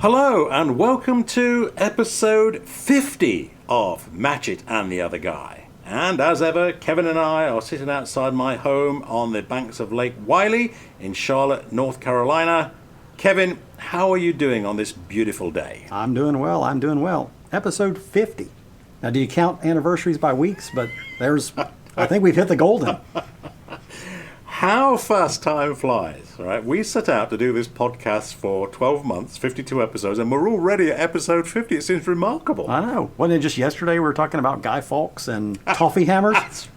Hello and welcome to episode 50 of Match It and the Other Guy. And as ever, Kevin and I are sitting outside my home on the banks of Lake Wylie in Charlotte, North Carolina. Kevin, how are you doing on this beautiful day? I'm doing well. Episode 50. Now, do you count anniversaries by weeks? But I think we've hit the golden. How fast time flies, right? We set out to do this podcast for 12 months, 52 episodes, and we're already at episode 50. It seems remarkable. I know. Wasn't it just yesterday we were talking about Guy Fawkes and toffee hammers?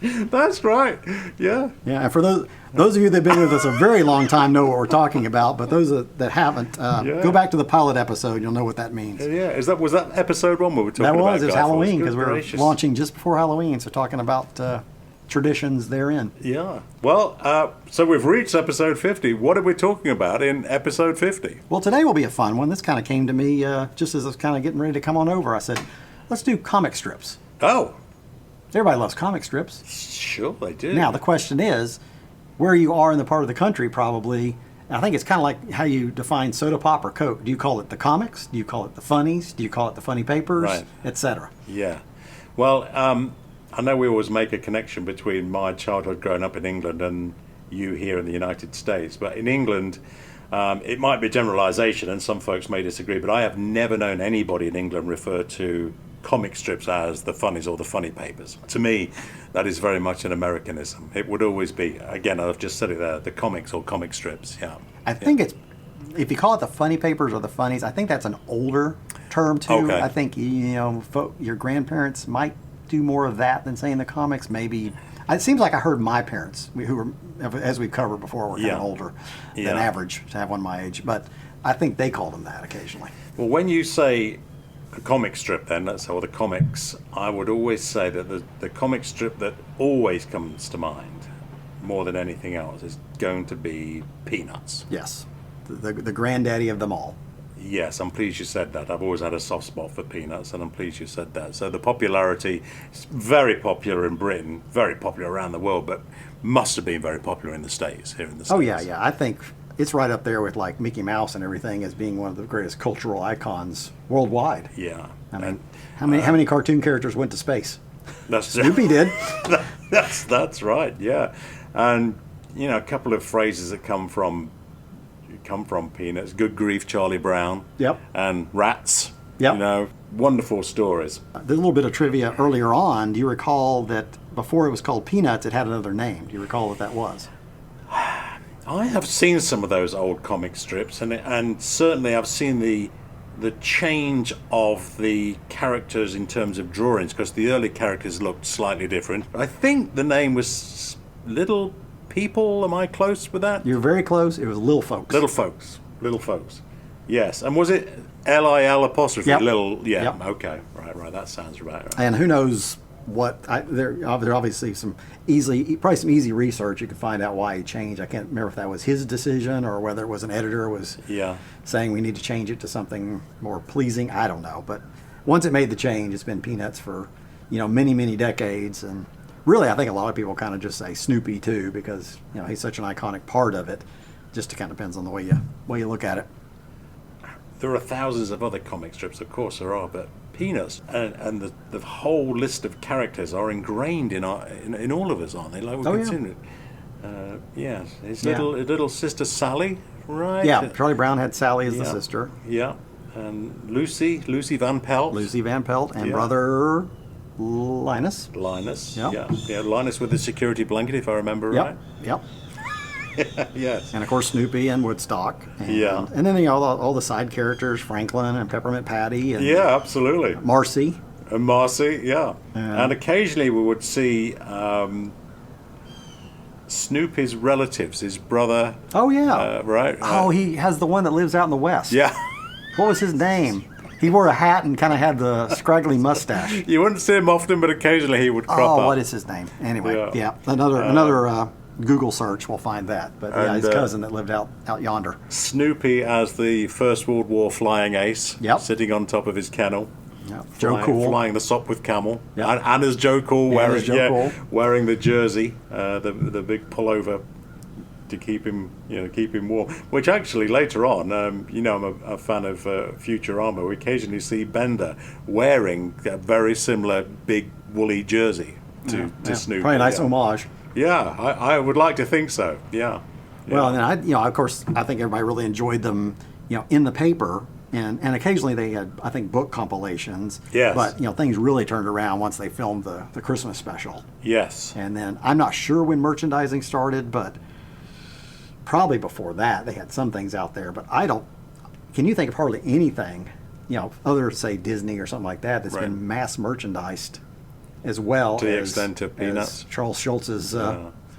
That's right. Yeah. Yeah, and for those of you that have been with us a very long time know what we're talking about, but those that haven't, go back to the pilot episode. You'll know what that means. Yeah. Was that episode one we were talking about? That was. It's Guy Halloween Fawkes? because we were launching just before Halloween, so talking about traditions therein. Yeah. Well, so we've reached episode 50. What are we talking about in episode 50? Well, today will be a fun one. This kind of came to me just as I was kind of getting ready to come on over. I said, let's do comic strips. Oh. Everybody loves comic strips. Sure, they do. Now, the question is, where you are in the part of the country, probably, I think it's kind of like how you define soda pop or Coke. Do you call it the comics? Do you call it the funnies? Do you call it the funny papers? Right. Etc. Yeah. Well, I know we always make a connection between my childhood growing up in England and you here in the United States. But in England, it might be a generalization, and some folks may disagree, but I have never known anybody in England refer to comic strips as the funnies or the funny papers. To me, that is very much an Americanism. It would always be, again, I've just said it there, the comics or comic strips. Yeah. I think it's, if you call it the funny papers or the funnies, I think that's an older term too. Okay. I think, your grandparents might do more of that than saying the comics. Maybe, it seems like I heard my parents, who were, as we've covered before, were kind of older than average to have one my age, but I think they call them that occasionally. Well, when you say a comic strip, then, or the comics, I would always say that the comic strip that always comes to mind, more than anything else, is going to be Peanuts. Yes, the granddaddy of them all. Yes, I'm pleased you said that. I've always had a soft spot for Peanuts, and I'm pleased you said that. So the popularity is very popular in Britain, very popular around the world, but must have been very popular in the States, here in the States. Oh, yeah. I think it's right up there with like Mickey Mouse and everything as being one of the greatest cultural icons worldwide. Yeah. I mean, how many cartoon characters went to space? That's Snoopy did. That's right, yeah. And, a couple of phrases that come from Peanuts. Good grief, Charlie Brown. Yep. And rats. Yep. Wonderful stories. There's a little bit of trivia earlier on. Do you recall that before it was called Peanuts, it had another name? Do you recall what that was? I have seen some of those old comic strips, and certainly I've seen the change of the characters in terms of drawings, because the early characters looked slightly different. I think the name was Little People. Am I close with that? You're very close. It was Little Folks. Little Folks. Yes. And was it Lil apostrophe? Yep. Little. Yeah. Yep. Okay. Right. That sounds right. And who knows what? There obviously some easy research. You could find out why he changed. I can't remember if that was his decision or whether it was an editor was saying we need to change it to something more pleasing. I don't know. But once it made the change, it's been Peanuts for many decades. And really, I think a lot of people kind of just say Snoopy too, because he's such an iconic part of it. Just kind of depends on the way you look at it. There are thousands of other comic strips, of course there are, but Peanuts and the whole list of characters are ingrained in all of us, aren't they? Like we're considering. Yes, his little sister Sally, right? Yeah, Charlie Brown had Sally as the sister. Yeah, and Lucy Van Pelt. Lucy Van Pelt and brother Linus. Yep. Yeah, Linus with the security blanket, if I remember right. Yep. Yes. And of course Snoopy and Woodstock. And then all the side characters, Franklin and Peppermint Patty. And absolutely. Marcy. And Marcy, yeah. And occasionally we would see Snoopy's relatives, his brother. Oh, yeah. Right. Oh, he has the one that lives out in the West. Yeah. What was his name? He wore a hat and kind of had the scraggly mustache. You wouldn't see him often, but occasionally he would crop up. Oh, what is his name? Anyway, another Google search will find that. But his cousin that lived out yonder. Snoopy as the First World War flying ace, sitting on top of his kennel. Yep. Joe Cool. Flying the Sopwith Camel. Yep. And as Joe Cool, wearing Cool. wearing the jersey, the big pullover to keep him, keep him warm. Which actually later on, I'm a fan of Futurama. We occasionally see Bender wearing a very similar big woolly jersey to Snoopy. Probably a nice homage. Yeah, I would like to think so. Yeah. Well, and then of course, I think everybody really enjoyed them, in the paper. And occasionally they had, I think, book compilations. Yes. But, things really turned around once they filmed the Christmas special. Yes. And then I'm not sure when merchandising started, but probably before that they had some things out there. But can you think of hardly anything, other, say, Disney or something like that, that's been mass merchandised as well to the extent of Peanuts? Charles Schultz's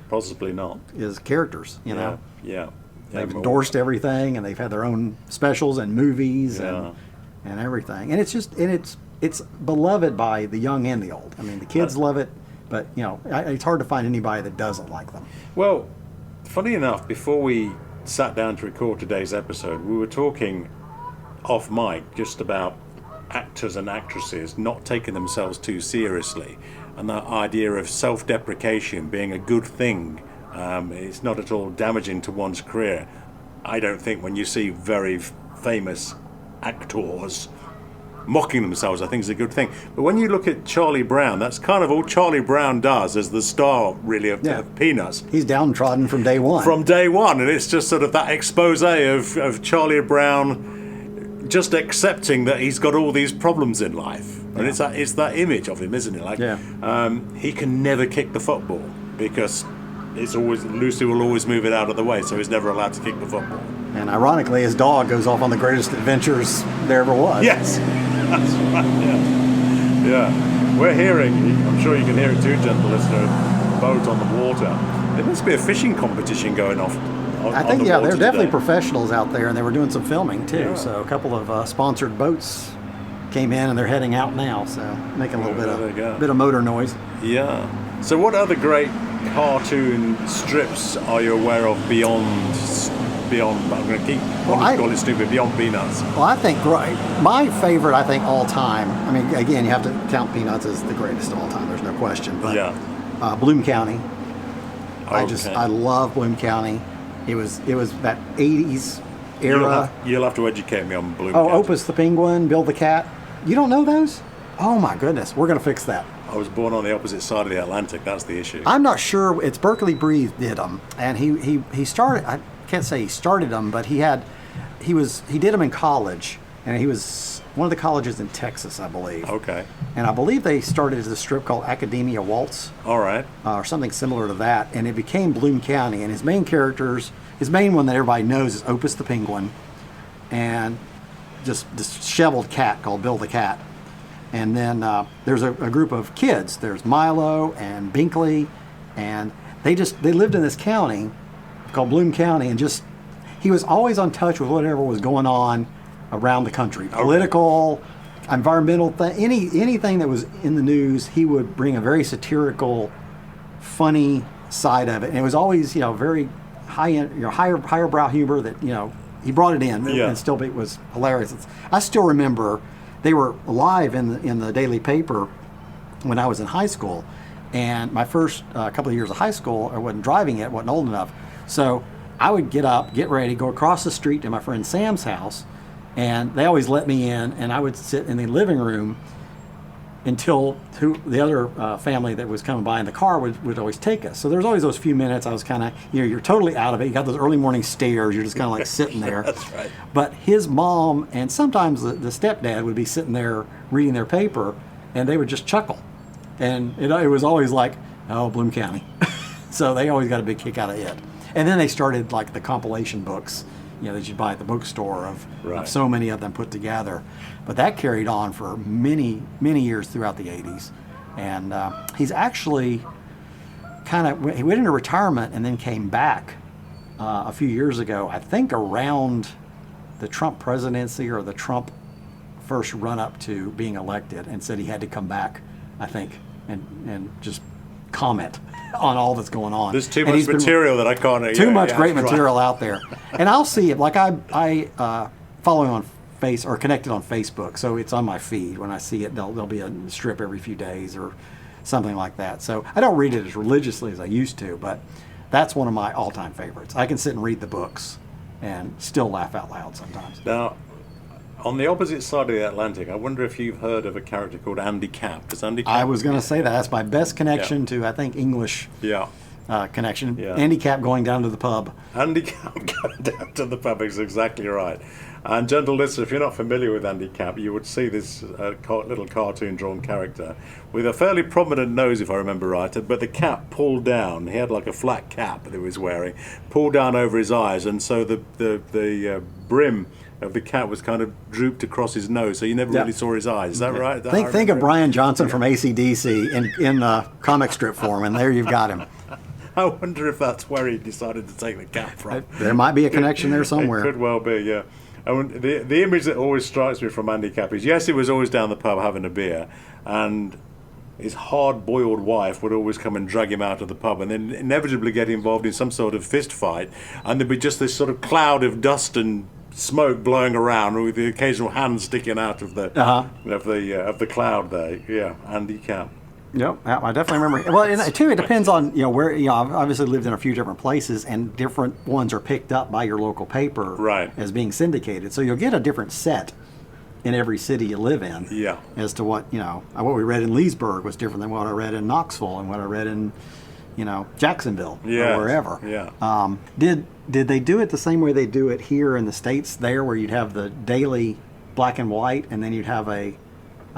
possibly not. His characters, Yeah. They've endorsed everything, and they've had their own specials and movies and everything. And it's beloved by the young and the old. I mean, the kids love it, but it's hard to find anybody that doesn't like them. Well, funny enough, before we sat down to record today's episode, we were talking off mic just about actors and actresses not taking themselves too seriously, and that idea of self-deprecation being a good thing. It's not at all damaging to one's career. I don't think when you see very famous actors mocking themselves, I think is a good thing. But when you look at Charlie Brown, that's kind of all Charlie Brown does as the star, really, of Peanuts. He's downtrodden from day one. From day one, and it's just sort of that expose of Charlie Brown just accepting that he's got all these problems in life. And it's that image of him, isn't it? Like, he can never kick the football because it's always Lucy will always move it out of the way, so he's never allowed to kick the football. And ironically, his dog goes off on the greatest adventures there ever was. Yes, that's right. Yeah. We're hearing. I'm sure you can hear it too, gentle listener. Boat on the water. There must be a fishing competition going off. I think they're definitely professionals out there, and they were doing some filming too. Yeah. So a couple of sponsored boats came in, and they're heading out now. So making a little bit of motor noise. Yeah. So what other great cartoon strips are you aware of beyond I'm going to keep call it stupid, beyond Peanuts? Well, I think my favorite, I think, all time, I mean, again, you have to count Peanuts as the greatest of all time, there's no question, but Bloom County. I love Bloom County. It was that 80s era. You'll have to educate me on Bloom County. Opus the Penguin, Bill the Cat. You don't know those? Oh my goodness, we're going to fix that. I was born on the opposite side of the Atlantic. That's the issue. I'm not sure. It's Berkeley Breathe did them, and he started. I can't say he started them, but he did them in college, and he was one of the colleges in Texas, I believe. Okay. And I believe they started as a strip called Academia Waltz. All right. Or something similar to that, and it became Bloom County. And his main one that everybody knows is Opus the Penguin, and just this disheveled cat called Bill the Cat. And then there's a group of kids. There's Milo and Binkley, and they lived in this county called Bloom County, and he was always on touch with whatever was going on around the country, political, environmental thing, anything that was in the news. He would bring a very satirical, funny side of it, and it was always very higher brow humor that he brought it in, and still it was hilarious. I still remember. They were live in the daily paper when I was in high school, and my first couple of years of high school, I wasn't driving yet, wasn't old enough. So I would get up, get ready, go across the street to my friend Sam's house, and they always let me in, and I would sit in the living room until the other family that was coming by in the car would always take us. So there was always those few minutes I was kind of, you're totally out of it. You got those early morning stares. You're just kind of like sitting there. That's right. But his mom and sometimes the stepdad would be sitting there reading their paper, and they would just chuckle. And it was always like, oh, Bloom County. So they always got a big kick out of it. And then they started like the compilation books, that you'd buy at the bookstore of so many of them put together. But that carried on for many, many years throughout the 80s. And he's actually he went into retirement and then came back a few years ago, I think around the Trump presidency or the Trump first run-up to being elected, and said he had to come back, I think, and just comment on all that's going on. There's too much material that I can't. Too much great material out there, and I'll see it. Like I follow him on or connected on Facebook, so it's on my feed. When I see it, there'll be a strip every few days or something like that. So I don't read it as religiously as I used to, but That's one of my all-time favorites. I can sit and read the books and still laugh out loud sometimes. Now, on the opposite side of the Atlantic, I wonder if you've heard of a character called Andy Capp. Does Andy Capp? I was going to say that. That's my best connection to, I think, English connection. Yeah. Andy Capp going down to the pub. Andy Capp going down to the pub is exactly right. And gentle listener, if you're not familiar with Andy Capp, you would see this little cartoon drawn character with a fairly prominent nose, if I remember right, but the cap pulled down. He had like a flat cap that he was wearing, pulled down over his eyes, and so the brim of the cap was kind of drooped across his nose, so you never really saw his eyes. Is that right? Think of Brian Johnson from AC/DC in comic strip form, and there you've got him. I wonder if that's where he decided to take the cap from. There might be a connection there somewhere. It could well be, yeah. And the image that always strikes me from Andy Capp is, yes, he was always down the pub having a beer, and his hard-boiled wife would always come and drag him out of the pub and then inevitably get involved in some sort of fist fight, and there'd be just this sort of cloud of dust and smoke blowing around with the occasional hand sticking out of the of the cloud there. Yeah, Andy Capp. Yep, I definitely remember. Well, and too, it depends on where. I've obviously lived in a few different places, and different ones are picked up by your local paper, as being syndicated. So you'll get a different set in every city you live in. Yeah. As to what what we read in Leesburg was different than what I read in Knoxville and what I read in Jacksonville or wherever. Yeah. Did they do it the same way they do it here in the States? There, where you'd have the daily black and white, and then you'd have a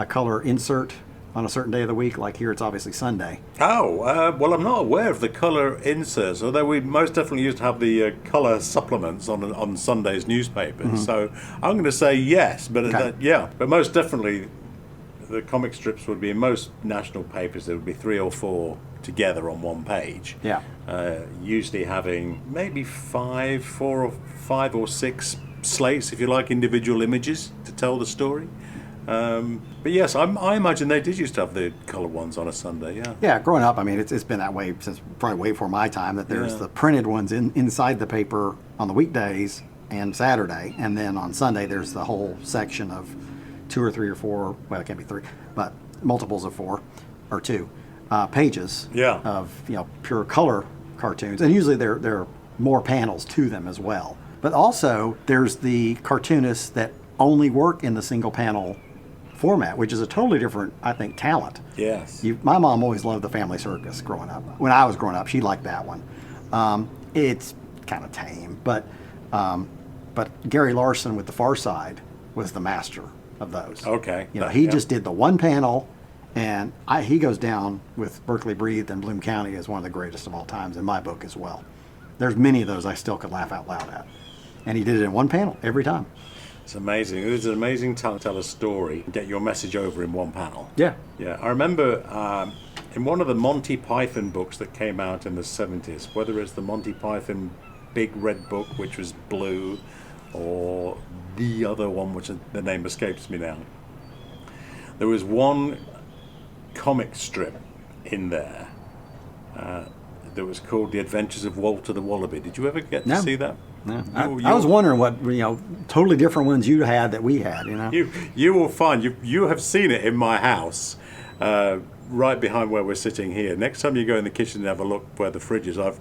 color insert on a certain day of the week, like here it's obviously Sunday. Well, I'm not aware of the colour inserts, although we most definitely used to have the colour supplements on Sunday's newspapers. Mm-hmm. So I'm going to say yes, but but most definitely the comic strips would be in most national papers. There would be 3 or 4 together on one page. Yeah. Usually having maybe 4 or 5 or 6 slates, if you like, individual images to tell the story. But yes, I imagine they did used to have the coloured ones on a Sunday, yeah. Yeah, growing up, I mean, it's been that way since probably way before my time, that there's the printed ones inside the paper on the weekdays and Saturday, and then on Sunday there's the whole section of 2 or 3 or 4, well, it can't be 3, but multiples of 4 or 2 pages of pure color cartoons, and usually there are more panels to them as well. But also there's the cartoonists that only work in the single panel format, which is a totally different, I think, talent. Yes. My mom always loved the Family Circus growing up. When I was growing up, she liked that one. It's kind of tame, but Gary Larson with The Far Side was the master of those. Okay. He just did the one panel, and he goes down with Berkeley Breathed and Bloom County as one of the greatest of all times in my book as well. There's many of those I still could laugh out loud at. And he did it in one panel every time. It's amazing. It was an amazing talent to tell a story, get your message over in one panel. Yeah. Yeah. I remember in one of the Monty Python books that came out in the 70s, whether it's the Monty Python Big Red Book, which was blue, or the other one, which the name escapes me now, there was one comic strip in there that was called The Adventures of Walter the Wallaby. Did you ever get to see that? No. I was wondering what totally different ones you had that we had. You will find you have seen it in my house, right behind where we're sitting here. Next time you go in the kitchen and have a look where the fridge is, I've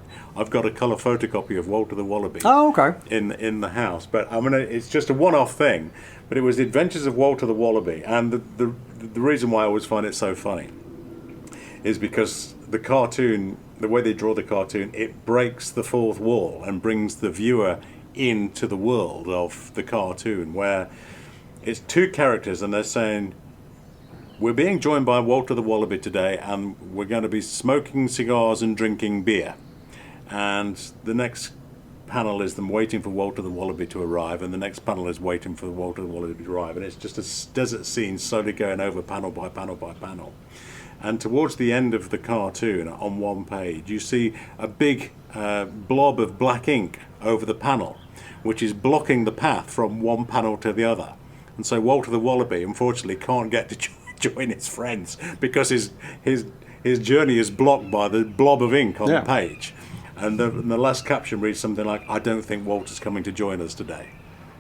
got a colour photocopy of Walter the Wallaby. Oh, okay. In the house, but it's just a one-off thing. But it was The Adventures of Walter the Wallaby, and the reason why I always find it so funny is because the cartoon, the way they draw the cartoon, it breaks the fourth wall and brings the viewer into the world of the cartoon, where it's 2 characters and they're saying, we're being joined by Walter the Wallaby today, and we're going to be smoking cigars and drinking beer. And the next panel is them waiting for Walter the Wallaby to arrive, and the next panel is waiting for Walter the Wallaby to arrive. And it's just a desert scene slowly going over panel by panel by panel. And towards the end of the cartoon, on one page, you see a big blob of black ink over the panel, which is blocking the path from one panel to the other. And so Walter the Wallaby, unfortunately, can't get to join his friends because his journey is blocked by the blob of ink on the page. And the last caption reads something like, "I don't think Walter's coming to join us today."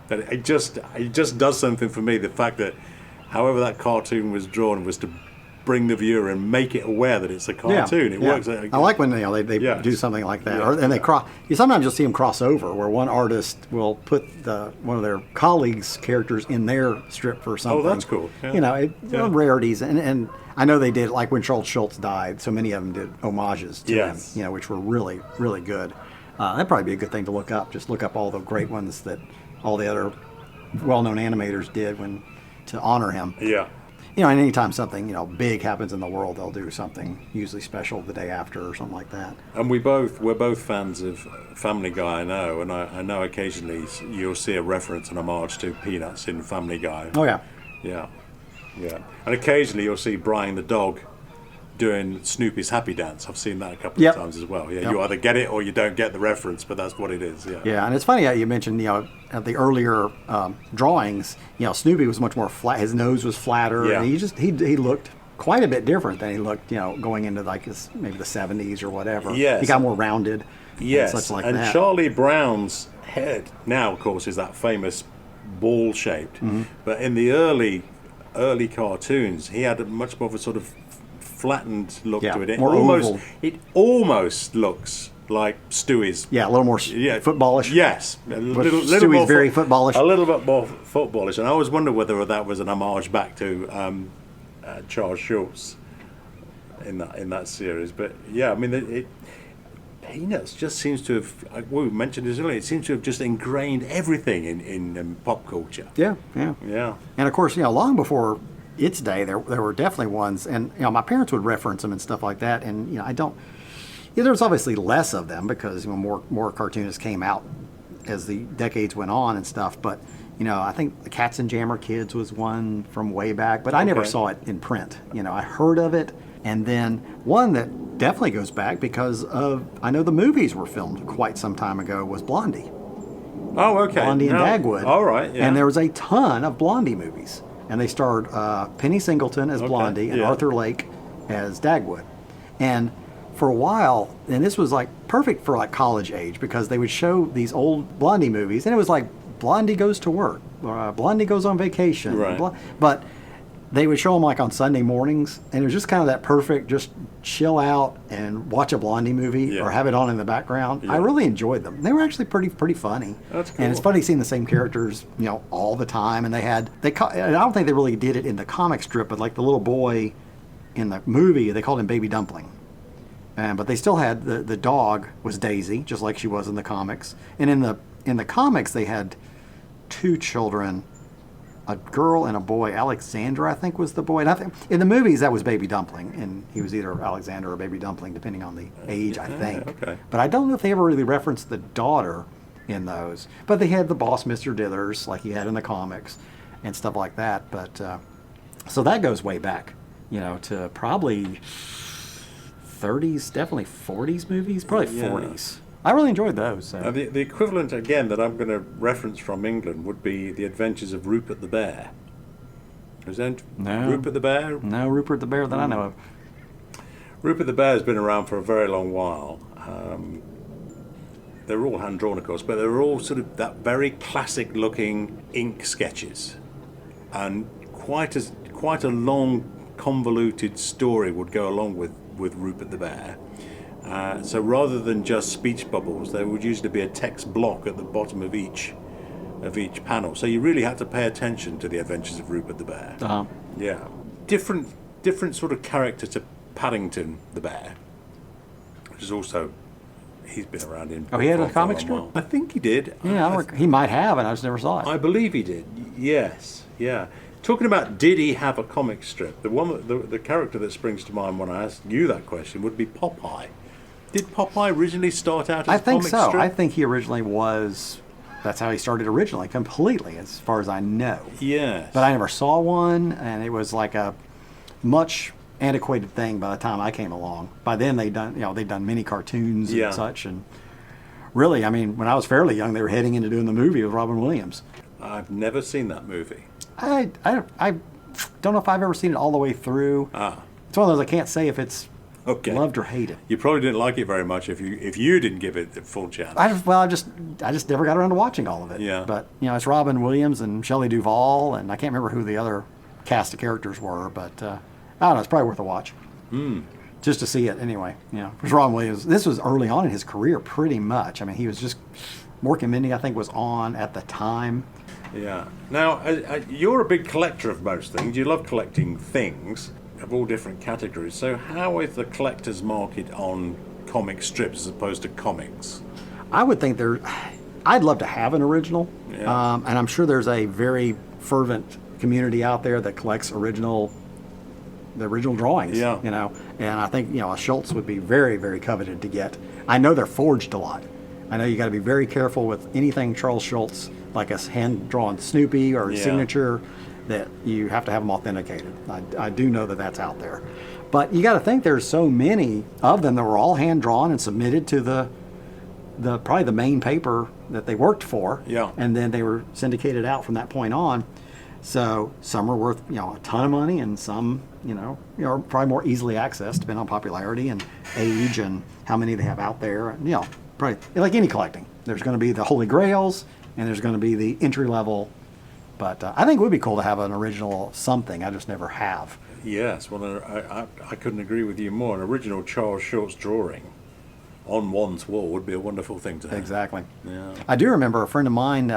That it just does something for me. The fact that, however that cartoon was drawn, was to bring the viewer and make it aware that it's a cartoon. It works. I like when they do something like that, and they cross. Sometimes you'll see them cross over, where one artist will put one of their colleagues' characters in their strip for something. Oh, that's cool. Rarities, and I know they did, like when Charles Schultz died. So many of them did homages to him, which were really, really good. That'd probably be a good thing to look up. Just look up all the great ones that all the other well-known animators did to honor him. Yeah. And anytime something, big happens in the world, they'll do something usually special the day after or something like that. And we're both fans of Family Guy, I know, and I know occasionally you'll see a reference and homage to Peanuts in Family Guy. Oh, yeah. Yeah. And occasionally you'll see Brian the dog doing Snoopy's Happy Dance. I've seen that a couple of times as well. Yeah, you either get it or you don't get the reference, but that's what it is. Yeah, and it's funny how you mentioned, at the earlier drawings, Snoopy was much more flat. His nose was flatter, and he looked quite a bit different than he looked, going into like maybe the 70s or whatever. Yes. He got more rounded. Yes, and such like and that. Charlie Brown's head now, of course, is that famous ball shaped. Mm-hmm. But in the early cartoons, he had a much more of a sort of flattened look to it. More oval. It almost looks like Stewie's. Yeah, a little more footballish. Yes, Stewie's very footballish. A little bit more footballish, and I always wondered whether that was an homage back to Charles Schultz in that series. But yeah, I mean, Peanuts just seems to have. We mentioned this earlier. It seems to have just ingrained everything in pop culture. Yeah. And of course, long before its day, there were definitely ones, and my parents would reference them and stuff like that, and I don't. There was obviously less of them because more cartoonists came out as the decades went on and stuff. But I think the Cats and Jammer Kids was one from way back, but I never saw it in print. I heard of it, and then one that definitely goes back because I know the movies were filmed quite some time ago was Blondie. Oh, okay. Blondie and Dagwood. All right. Yeah. And there was a ton of Blondie movies. And they starred Penny Singleton as Blondie and Arthur Lake as Dagwood. And for a while, and this was like perfect for like college age because they would show these old Blondie movies, and it was like Blondie goes to work, Blondie goes on vacation. Right. But they would show them like on Sunday mornings, and it was just kind of that perfect, just chill out and watch a Blondie movie or have it on in the background. I really enjoyed them. They were actually pretty funny. That's cool. And it's funny seeing the same characters, all the time. And I don't think they really did it in the comic strip, but like the little boy in the movie, they called him Baby Dumpling. But they still had the dog was Daisy, just like she was in the comics. And in the comics, they had two children. A girl and a boy. Alexander, I think, was the boy. And I think in the movies that was Baby Dumpling, and he was either Alexander or Baby Dumpling, depending on the age, I think. Okay. But I don't know if they ever really referenced the daughter in those. But they had the boss, Mr. Dithers, like he had in the comics, and stuff like that. But so that goes way back, to probably 30s, definitely 40s movies, probably 40s. I really enjoyed those. So. The equivalent, again, that I'm going to reference from England would be The Adventures of Rupert the Bear. Is that Rupert the Bear? No, Rupert the Bear that I know of. Rupert the Bear has been around for a very long while. They're all hand-drawn, of course, but they're all sort of that very classic-looking ink sketches. And quite a long, convoluted story would go along with Rupert the Bear. So rather than just speech bubbles, there would usually be a text block at the bottom of each panel. So you really had to pay attention to the Adventures of Rupert the Bear. Uh-huh. Yeah, different sort of character to Paddington the Bear, which is also he's been around in. Oh, he had a comic strip? I think he did. Yeah, he might have, and I just never saw it. I believe he did. Yes, yeah. Talking about did he have a comic strip? The character that springs to mind when I ask you that question would be Popeye. Did Popeye originally start out as a comic strip? I think so. I think he originally was. That's how he started originally, completely, as far as I know. Yes. But I never saw one, and it was like a much antiquated thing by the time I came along. By then they'd done many cartoons and such, and really, I mean, when I was fairly young, they were heading into doing the movie with Robin Williams. I've never seen that movie. I don't know if I've ever seen it all the way through. It's one of those I can't say if it's loved or hated. You probably didn't like it very much if you didn't give it a full chance. I just never got around to watching all of it. Yeah. But it's Robin Williams and Shelley Duvall, and I can't remember who the other cast of characters were, but I don't know. It's probably worth a watch. Just to see it anyway. Because Robin Williams, this was early on in his career pretty much. I mean, he was just, Mork and Mindy, I think, was on at the time. Yeah. Now, you're a big collector of most things. You love collecting things of all different categories. So how is the collector's market on comic strips as opposed to comics? I would think I'd love to have an original. Yeah. And I'm sure there's a very fervent community out there that collects the original drawings. Yeah. And I think, a Schultz would be very, very coveted to get. I know they're forged a lot. I know you got to be very careful with anything Charles Schultz, like a hand-drawn Snoopy or a signature, that you have to have them authenticated. I do know that that's out there. But you got to think there's so many of them that were all hand-drawn and submitted to the probably the main paper that they worked for. Yeah. And then they were syndicated out from that point on. So some are worth, a ton of money, and some, are probably more easily accessed depending on popularity and age and how many they have out there. And, probably like any collecting. There's going to be the Holy Grails, and there's going to be the entry level. But I think it would be cool to have an original something. I just never have. Yes, well, I couldn't agree with you more. An original Charles Schultz drawing on one's wall would be a wonderful thing to have. Exactly. Yeah. I do remember a friend of mine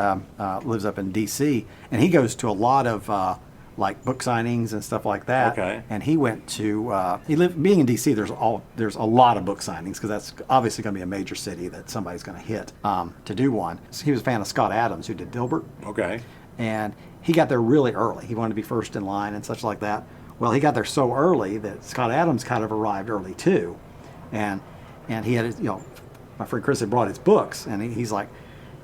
lives up in D.C., and he goes to a lot of like book signings and stuff like that. Okay. And he went to being in D.C. There's a lot of book signings because that's obviously going to be a major city that somebody's going to hit to do one. So he was a fan of Scott Adams, who did Dilbert. Okay. And he got there really early. He wanted to be first in line and such like that. Well, he got there so early that Scott Adams kind of arrived early too, and he had my friend Chris had brought his books, and he's like,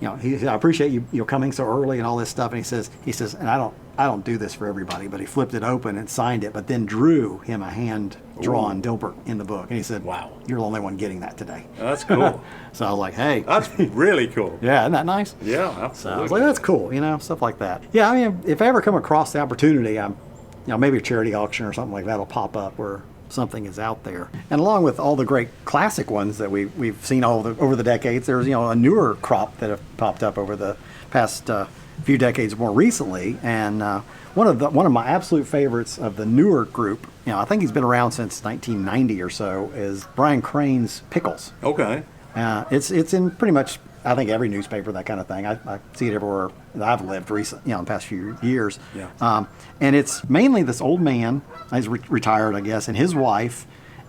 I appreciate you coming so early and all this stuff. And he says, and I don't do this for everybody, but he flipped it open and signed it, but then drew him a hand-drawn Dilbert in the book. And he said, wow, you're the only one getting that today. That's cool. So I was like, hey. That's really cool. Yeah, isn't that nice? Yeah, absolutely. So I was like, that's cool, stuff like that. Yeah, I mean, if I ever come across the opportunity, maybe a charity auction or something like that will pop up where something is out there. And along with all the great classic ones that we've seen over the decades, there's a newer crop that have popped up over the past few decades more recently. And one of my absolute favorites of the newer group, I think he's been around since 1990 or so, is Brian Crane's Pickles. Okay. It's in pretty much, I think, every newspaper, that kind of thing. I see it everywhere that I've lived recently, in the past few years. Yeah. And it's mainly this old man, he's retired, I guess, and his wife,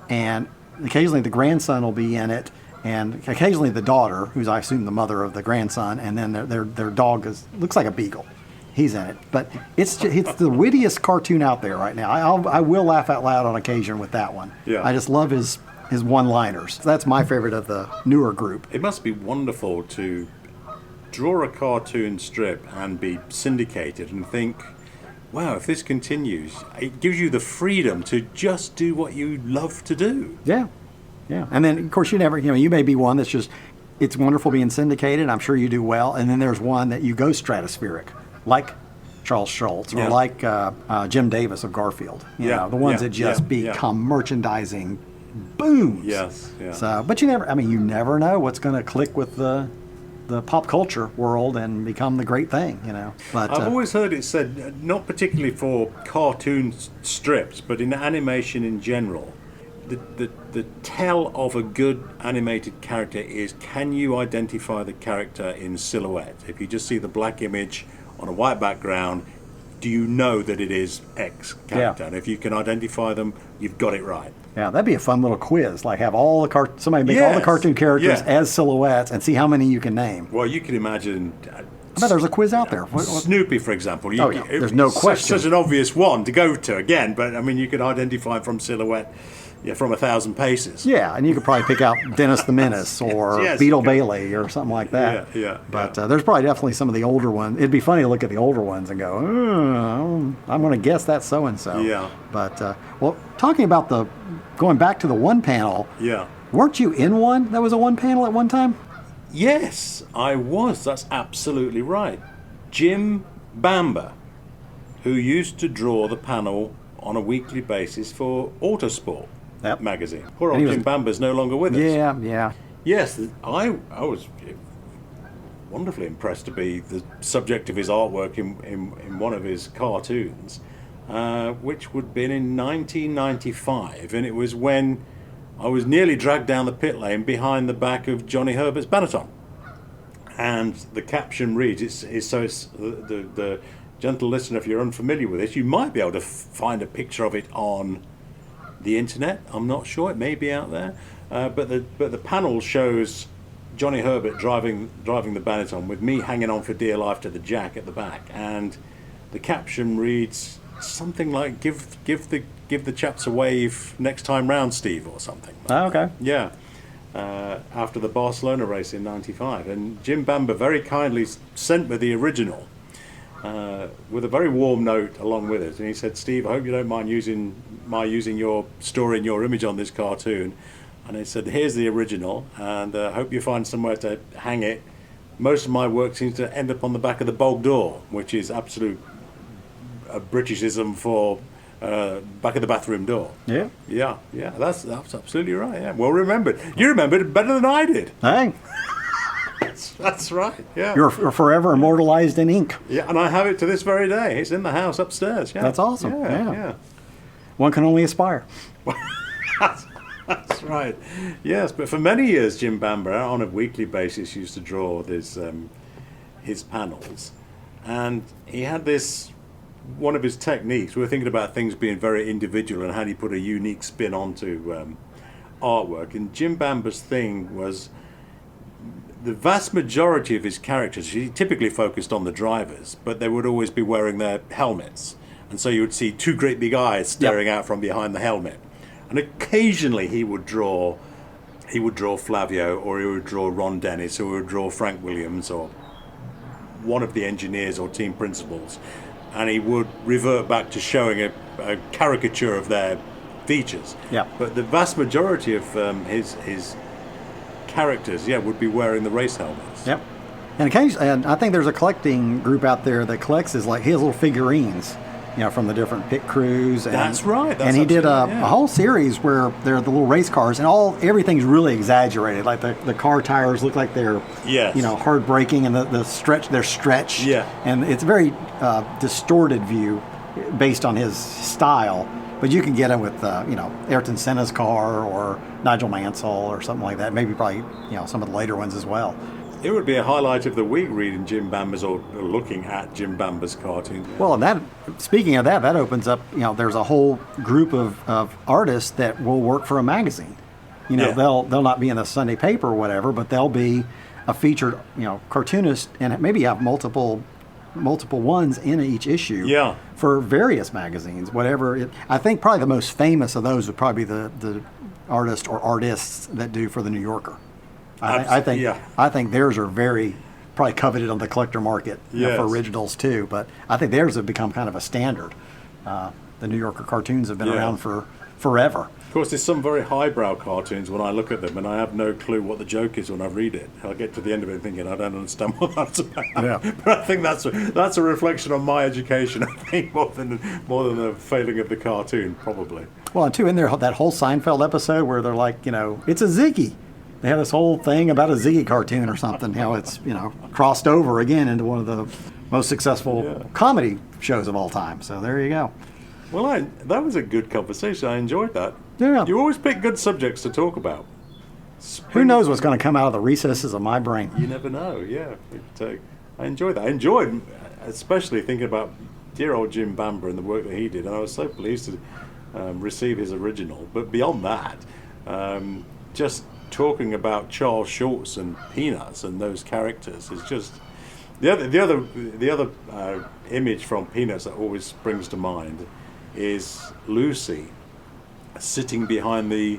and occasionally the grandson will be in it, and occasionally the daughter, who's I assume the mother of the grandson, and then their dog looks like a beagle. He's in it, but it's the wittiest cartoon out there right now. I will laugh out loud on occasion with that one. Yeah. I just love his one-liners. That's my favorite of the newer group. It must be wonderful to draw a cartoon strip and be syndicated and think, wow, if this continues, it gives you the freedom to just do what you love to do. Yeah. And then, of course, you may be one that's just, it's wonderful being syndicated. I'm sure you do well. And then there's one that you go stratospheric, like Charles Schultz or like Jim Davis of Garfield. The ones that just become merchandising booms. Yes. So, but you never know what's going to click with the pop culture world and become the great thing, But I've always heard it said, not particularly for cartoon strips, but in animation in general, the tell of a good animated character is, can you identify the character in silhouette? If you just see the black image on a white background, do you know that it is X character? Yeah. And if you can identify them, you've got it right. Yeah, that'd be a fun little quiz. Like have all the somebody make all the cartoon characters as silhouettes and see how many you can name. Well, you can imagine. I bet there's a quiz out there. Snoopy, for example. There's no question. Such an obvious one to go to again, but you can identify from silhouette. Yeah, from 1,000 paces. Yeah, and you could probably pick out Dennis the Menace or Beetle Bailey or something like that. Yeah. But there's probably definitely some of the older ones. It'd be funny to look at the older ones and go, I'm going to guess that's so-and-so. Yeah. But, talking about going back to the one panel. Yeah. Weren't you in one that was a one panel at one time? Yes, I was. That's absolutely right. Jim Bamber, who used to draw the panel on a weekly basis for Autosport. Magazine. Poor old Jim Bamber's no longer with us. Yeah. Yes, I was wonderfully impressed to be the subject of his artwork in one of his cartoons. which would have been in 1995, and it was when I was nearly dragged down the pit lane behind the back of Johnny Herbert's Benetton. And the caption reads, it's the gentle listener, if you're unfamiliar with this, you might be able to find a picture of it on the internet. I'm not sure, it may be out there. But the panel shows Johnny Herbert driving the Benetton with me hanging on for dear life to the jack at the back, and the caption reads something like "Give the chaps a wave next time round, Steve," or something. Oh, okay. Yeah. After the Barcelona race in '95, and Jim Bamber very kindly sent me the original with a very warm note along with it, and he said, "Steve, I hope you don't mind using your storing your image on this cartoon." And he said, "Here's the original, and I hope you find somewhere to hang it. Most of my work seems to end up on the back of the bog door," which is absolute Britishism for back of the bathroom door. Yeah. Yeah, that's absolutely right. Yeah, well remembered. You remembered it better than I did. Hey, that's right. Yeah, you're forever immortalized in ink. Yeah, and I have it to this very day. It's in the house upstairs. Yeah, that's awesome. Yeah. One can only aspire. That's right. Yes, but for many years, Jim Bamber, on a weekly basis, used to draw his panels, and he had this. One of his techniques, we were thinking about things being very individual and how do you put a unique spin onto artwork. And Jim Bamber's thing was the vast majority of his characters, he typically focused on the drivers, but they would always be wearing their helmets. And so you would see two great big eyes staring out from behind the helmet. And occasionally he would draw Flavio, or he would draw Ron Dennis, or he would draw Frank Williams, or one of the engineers or team principals. And he would revert back to showing a caricature of their features. Yeah. But the vast majority of his characters, would be wearing the race helmets. Yep. And occasionally, and I think there's a collecting group out there that collects his little figurines, from the different pit crews. And, that's right. And he did a whole series where they're the little race cars, and everything's really exaggerated. Like the car tires look like they're, hard braking, and they're stretched. Yeah. And it's a very distorted view based on his style. But you can get him with, Ayrton Senna's car or Nigel Mansell or something like that. Maybe probably, some of the later ones as well. It would be a highlight of the week reading Jim Bamber's or looking at Jim Bamber's cartoon. Well, and speaking of that opens up, there's a whole group of artists that will work for a magazine. They'll not be in the Sunday paper or whatever, but they'll be a featured, cartoonist and maybe have multiple ones in each issue for various magazines, whatever. I think probably the most famous of those would probably be the artist or artists that do for the New Yorker. I think theirs are very probably coveted on the collector market for originals too. But I think theirs have become kind of a standard. The New Yorker cartoons have been around for forever. Of course, there's some very highbrow cartoons when I look at them, and I have no clue what the joke is when I read it. I get to the end of it thinking I don't understand what that's about. Yeah. But I think that's a reflection on my education. I think more than the failing of the cartoon, probably. Well, and too, in there that whole Seinfeld episode where they're like, it's a Ziggy. They had this whole thing about a Ziggy cartoon or something. How it's crossed over again into one of the most successful comedy shows of all time. So there you go. Well, that was a good conversation. I enjoyed that. Yeah. You always pick good subjects to talk about. Who knows what's going to come out of the recesses of my brain? You never know. Yeah. I enjoyed that. I enjoyed, especially thinking about dear old Jim Bamber and the work that he did. And I was so pleased to receive his original. But beyond that, just talking about Charles Schulz and Peanuts and those characters is just the other image from Peanuts that always springs to mind is Lucy sitting behind the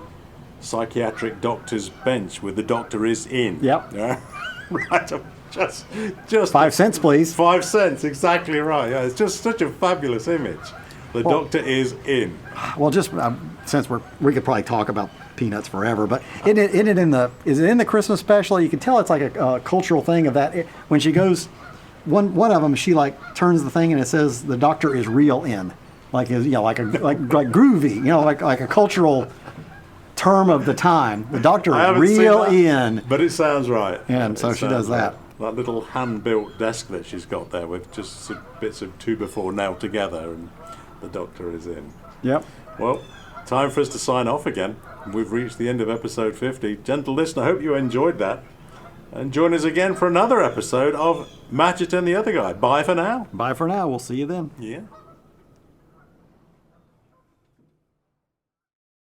psychiatric doctor's bench with the doctor is in. Yep. Yeah? Right. Just 5 cents, please. 5 cents, exactly right. Yeah, it's just such a fabulous image. The doctor is in. Well, just since we could probably talk about Peanuts forever, but is it in the Christmas special? You can tell it's like a cultural thing of that. When she goes, one of them, she like turns the thing and it says the doctor is real in, like like groovy, like a cultural term of the time. The doctor is real in. But it sounds right. And so she does that. That little hand-built desk that she's got there with just some bits of 2x4 nailed together, and the doctor is in. Yep. Well, time for us to sign off again. We've reached the end of episode 50. Gentle listener, I hope you enjoyed that. And join us again for another episode of Matchett and the Other Guy. Bye for now. Bye for now. We'll see you then. Yeah.